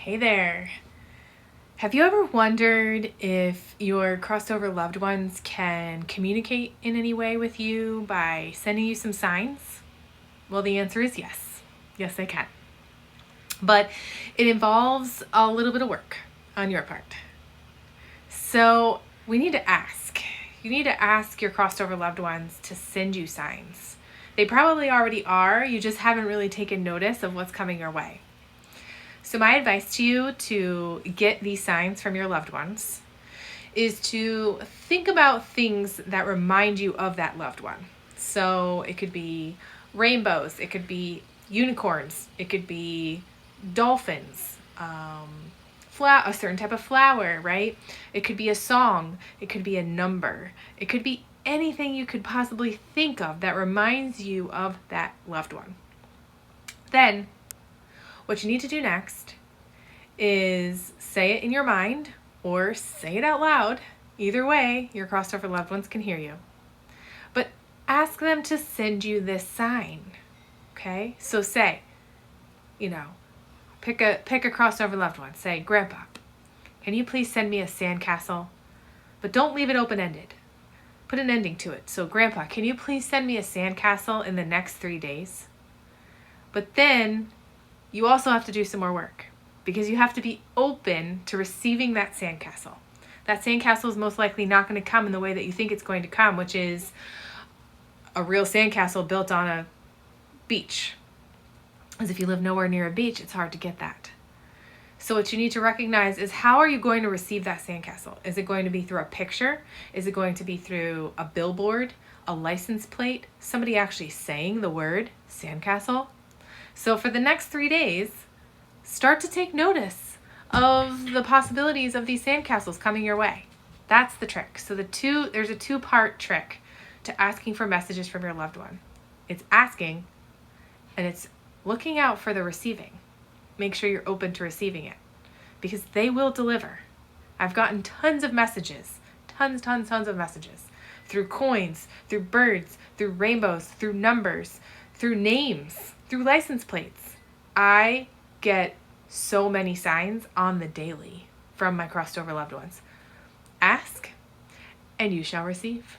Hey there. Have you ever wondered if your crossed over loved ones can communicate in any way with you by sending you some signs? Well, the answer is yes. Yes, they can. But it involves a little bit of work on your part. So we need to ask. You need to ask your crossed over loved ones to send you signs. They probably already are, you just haven't really taken notice of what's coming your way. So my advice to you to get these signs from your loved ones is to think about things that remind you of that loved one. So it could be rainbows, it could be unicorns, it could be dolphins, a certain type of flower, right? It could be a song, it could be a number, it could be anything you could possibly think of that reminds you of that loved one. Then what you need to do next is say it in your mind or say it out loud. Either way, your crossed over loved ones can hear you. But ask them to send you this sign. Okay? So say, pick a crossed over loved one. Say, Grandpa, can you please send me a sandcastle? But don't leave it open-ended. Put an ending to it. So, Grandpa, can you please send me a sandcastle in the next 3 days? But then you also have to do some more work because you have to be open to receiving that sandcastle. That sandcastle is most likely not going to come in the way that you think it's going to come, which is a real sandcastle built on a beach. As if you live nowhere near a beach, it's hard to get that. So what you need to recognize is, how are you going to receive that sandcastle? Is it going to be through a picture? Is it going to be through a billboard, a license plate, somebody actually saying the word sandcastle? So for the next 3 days, start to take notice of the possibilities of these sandcastles coming your way. That's the trick. So there's a two-part trick to asking for messages from your loved one. It's asking, and it's looking out for the receiving. Make sure you're open to receiving it, because they will deliver. I've gotten tons of messages, tons of messages, through coins, through birds, through rainbows, through numbers, through names, through license plates. I get so many signs on the daily from my crossed over loved ones. Ask, and you shall receive.